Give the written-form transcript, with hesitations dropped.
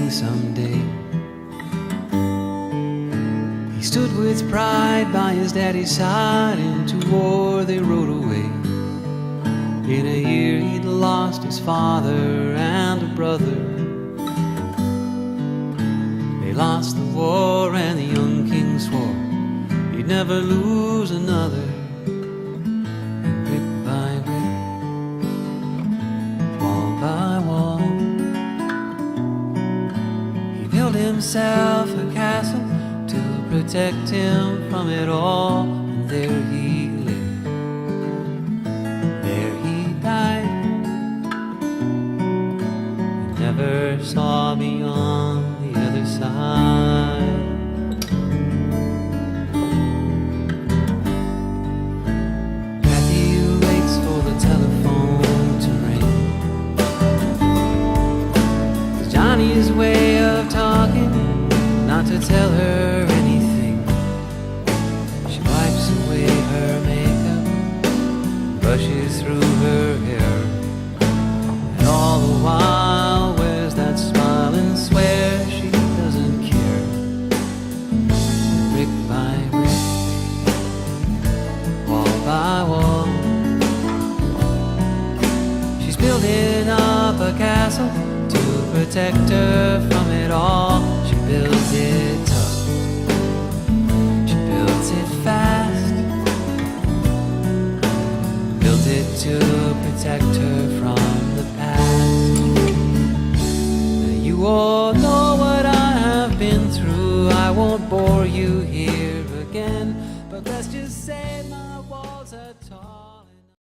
king someday. He stood with pride by his daddy's side. Into war they rode away. In a year he'd lost his father and a brother. They lost the war and the young king swore he'd never lose another. And brick by brick, wall by wall, he built himself a castle to protect him from it all. And there he lived, there he died. He never saw beyond the other side. Kathy waits for the telephone to ring. It's Johnny's way of talking, not to tell her anything. She wipes away her makeup, brushes through her hair, and all the while wears that smile and swears she doesn't care. Brick by brick, wall by wall, she's building up a castle to protect her from it all. She builds it tough, she builds it fast, built it to protect her from the past. Now you all know what I have been through. I won't bore you here again, but let's just say my walls are tall.